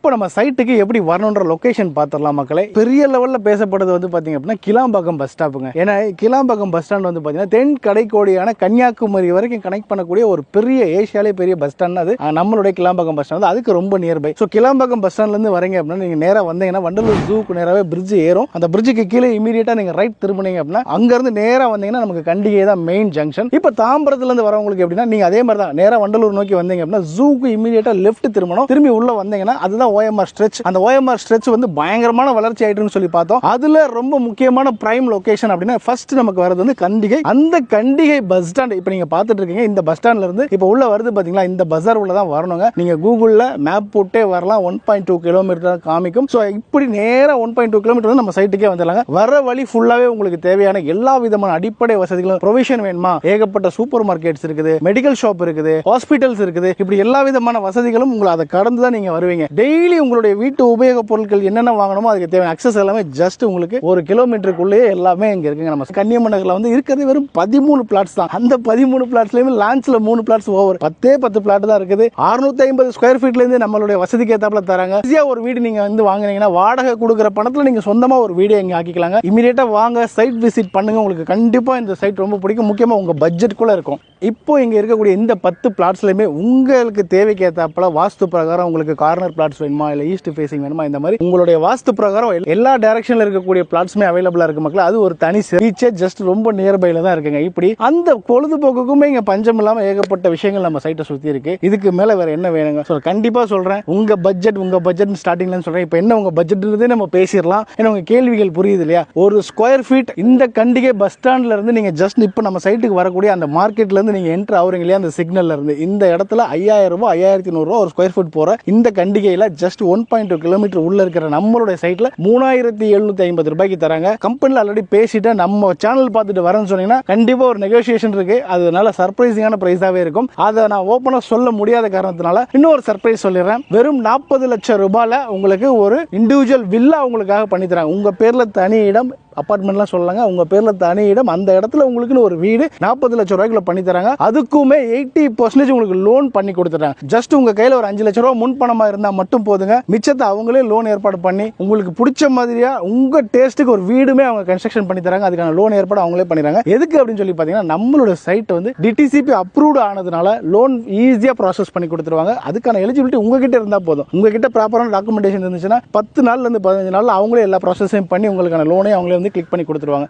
இப்போ நம்ம சைட்டுக்கு எப்படி வரணுன்ற லொகேஷன் பார்த்துடலாம் மக்களே. பெரிய லெவலில் பேசப்படுறது வந்து பார்த்தீங்க அப்படின்னா கிளாம்பாக்கம் பஸ் ஸ்டாப்புங்க. ஏன்னா கிளாம்பாக்கம் பஸ் ஸ்டாண்ட் வந்து பார்த்தீங்கன்னா தென் கடைக்கோடியான கன்னியாகுமரி வரைக்கும் கனெக்ட் பண்ணக்கூடிய ஒரு பெரிய ஏஷியாலே பெரிய பஸ் ஸ்டாண்ட் அது நம்மளுடைய கிளாம்பாக்கம் பஸ் ஸ்டாண்ட். அதுக்கு ரொம்ப நியர்பை. ஸோ கிளாம்பாக்கம் பஸ் ஸ்டாண்ட்லேருந்து வரீங்க அப்படின்னா நீங்கள் நேராக வந்தீங்கன்னா வண்டலூர் ஜூக்கு நேராகவே பிரிட்ஜ் ஏறும். அந்த பிரிட்ஜுக்கு கீழே இமீடியட்டாக நீங்கள் ரைட் திரும்பினீங்க அப்படின்னா அங்கேருந்து நேராக வந்தீங்கன்னா நமக்கு கண்டிகை தான் மெயின் ஜங்ஷன். இப்போ தாம்பரத்துலேருந்து வரவங்களுக்கு எப்படின்னா நீங்கள் அதே மாதிரி தான் நேராக வண்டலூர் நோக்கி வந்தீங்க அப்படின்னா ஜூக்கு இமீடியட்டாக லெஃப்ட் திரும்பணும். திரும்பி உள்ள வந்தீங்கன்னா அதுதான் OMR ஸ்ட்ரெச். அந்த OMR ஸ்ட்ரெச் வந்து பயங்கரமான வளர்ச்சி ஆயிட்டுன்னு சொல்லி பார்த்தோம். அதுல ரொம்ப முக்கியமான பிரைம் லொகேஷன் அப்படின்னா ஃபர்ஸ்ட் நமக்கு வரது வந்து கண்டிகை. அந்த கண்டிகை பஸ் ஸ்டாண்ட் இப்போ நீங்க பார்த்துட்டு இருக்கீங்க. இந்த பஸ் ஸ்டாண்ட்ல இருந்து இப்போ உள்ள வருது பாத்தீங்களா, இந்த பஸார் உள்ள தான் வரணுங்க. நீங்க கூகுள்ல மேப் போட்டே வரலாம். 1.2 கிலோமீட்டர் காமிக்கும். ஸோ இப்படி நேரா 1.2 கிலோமீட்டர் நம்ம சைட்டுக்கே வந்துடலாங்க. வர வழி ஃபுல்லாவே உங்களுக்கு தேவையான எல்லா விதமான அடிப்படை வசதிகளும் ப்ரொவிஷன் வேணுமா, ஏகப்பட்ட சூப்பர் மார்க்கெட்ஸ் இருக்குது, மெடிக்கல் ஷாப் இருக்குது, ஹாஸ்பிட்டல்ஸ் இருக்குது. இப்படி எல்லா விதமான வசதிகளும் உங்களை அதை கடந்து தான் நீங்க வருவீங்க. டெய்லி உங்களுடைய வீட்டு உபயோக பொருட்கள் என்னென்ன வாங்கணுமோ அதுக்கு தேவையான அக்சஸ் எல்லாமே ஜஸ்ட் உங்களுக்கு ஒரு கிலோமீட்டருக்குள்ளேயே எல்லாமே இங்க இருக்குங்க. நம்ம கன்னியம்மன் நகர்ல வந்து இருக்கிறது வெறும் 13 பிளாட்ஸ் தான். அந்த 13 பிளாட்ஸ்லயுமே லான்ச்ல 3 பிளாட்ஸ் ஓவர் 10 பிளாட் தான் இருக்குது. 650 ஸ்கொயர் ஃபீட்ல இருந்து நம்மளுடைய வசதிக்கு ஏத்தாப்புல தராங்க. ஈஸியா ஒரு வீடு நீங்க வந்து வாங்குனீங்கன்னா வாடகை கொடுக்குற பணத்துல நீங்க சொந்தமா ஒரு வீடு இங்க ஆக்கிக்கலாங்க. இமிடியேட்டா வாங்க, சைட் விசிட் பண்ணுங்க. உங்களுக்கு கண்டிப்பா இந்த சைட் ரொம்ப பிடிக்கும். முக்கியமா உங்க பட்ஜெட்குள்ள இருக்கும். இப்போ இங்க இருக்கக்கூடிய இந்த 10 பிளாட்ஸ்லயுமே உங்களுக்கு தேவைக்கு ஏத்தாப்புல வாஸ்து பிரகாரம் உங்களுக்கு கார்னர் பிளாட்ஸ் வேணுமா இல்ல ஈஸ்ட் ஃபேசிங் வேணுமா, இந்த மாதிரி உங்களுடைய வாஸ்து பிரகாரம் எல்லா டைரக்ஷன்ல இருக்கக்கூடிய பிளாட்ஸ்மே அவைலபிளா இருக்கு மக்கள். அது ஒரு தனி ரீச்சே ஜஸ்ட் ரொம்ப நியர்பைல தான் இருக்குங்க. இப்படி அந்த பொழுதுபோக்குக்குமே இங்க பஞ்சம் இல்லாம ஏகப்பட்ட விஷயங்கள் நம்ம சைட்டை சுத்தி இருக்கு. இதுக்கு மேல வேற என்ன வேணுங்க? கண்டிப்பா சொல்றேன், உங்க பட்ஜெட் ஸ்டார்டிங்ல சொல்றேன். இப்போ என்ன உங்க பட்ஜெட்ன்றதே நம்ம பேசிடலாம். ஏன்னா உங்க கேள்விகள் புரியுது இல்லையா? ஒரு ஸ்கொயர் ஃபீட் இந்த கண்டிகை பஸ் ஸ்டாண்ட்ல இருந்து நீங்க ஜஸ்ட் இப்போ நம்ம சைட்டுக்கு வரக்கூடிய அந்த மார்க்கெட்ல இருந்து நீங்க என்டர் ஆகுறீங்க இல்லையா, அந்த சிக்னல்ல இருந்து இந்த இடத்துல 5000 ரூபாய் 5100 ரூபாய் ஒரு ஸ்கொயர் ஃபீட் போற இந்த கண்டிகையில ஜஸ்ட் 1.2 கிலோமீட்டர் உள்ள இருக்கிற நம்மளுடைய சைட்ல 3750 ரூபாய்க்கு தராங்க. கம்பெனில ஆல்ரெடி பேசிட்டு நம்ம சேனல் பார்த்துட்டு வரேன்னு சொன்னீங்கன்னா கண்டிப்பா ஒரு நெகோசியேஷன் இருக்கு. அதனால சர்ப்ரைசிங்கான பிரைஸாவே இருக்கும். அதை நான் ஓபனா சொல்ல முடியாத காரணத்தினால இன்னொரு சர்ப்ரைஸ் சொல்லிடுறேன். வெறும் 40 லட்சம் ரூபாயில உங்களுக்கு ஒரு இண்டிவிஜுவல் வில்லா உங்களுக்காக பண்ணி தராங்க. உங்க பேர்ல தனி இடம், அபார்ட்மெண்ட்லாம் சொல்லலாங்க, உங்க பேர்ல தனி இடம், அந்த இடத்துல உங்களுக்கு ஒரு வீடு 40 லட்சம் ரூபாய்க்குள்ள பண்ணி தராங்க. அதுக்குமே 80% உங்களுக்கு லோன் பண்ணி கொடுத்துறாங்க. ஜஸ்ட் உங்க கையில ஒரு 5 லட்சம் ரூபாய் முன் பணமா இருந்தா மட்டும் போதுங்க. மிச்சத்தை அவங்களே லோன் ஏற்பாடு பண்ணி உங்களுக்கு பிடிச்ச மாதிரியா உங்க டேஸ்ட்டுக்கு ஒரு வீடுமே அவங்க கன்ஸ்ட்ரக்ஷன் பண்ணி தராங்க. அதுக்கான லோன் ஏற்பாடு அவங்களே பண்ணிடுறாங்க. எதுக்கு அப்படின்னு சொல்லி பாத்தீங்கன்னா நம்மளோட சைட் வந்து DTCP அப்ரூவ்ட் ஆனதுனால லோன் ஈஸியா ப்ராசஸ் பண்ணி கொடுத்துருவாங்க. அதுக்கான எலிஜிபிலிட்டி உங்ககிட்ட இருந்தா போதும். உங்ககிட்ட ப்ராப்பரான டாக்குமெண்டேஷன் இருந்துச்சுன்னா 10 நாள்ல இருந்து 15 நாள்ல அவங்களே எல்லா ப்ராசஸையும் பண்ணி உங்களுக்கான லோனை அவங்களே வந்து கிளிக் பண்ணி கொடுத்துருவாங்க.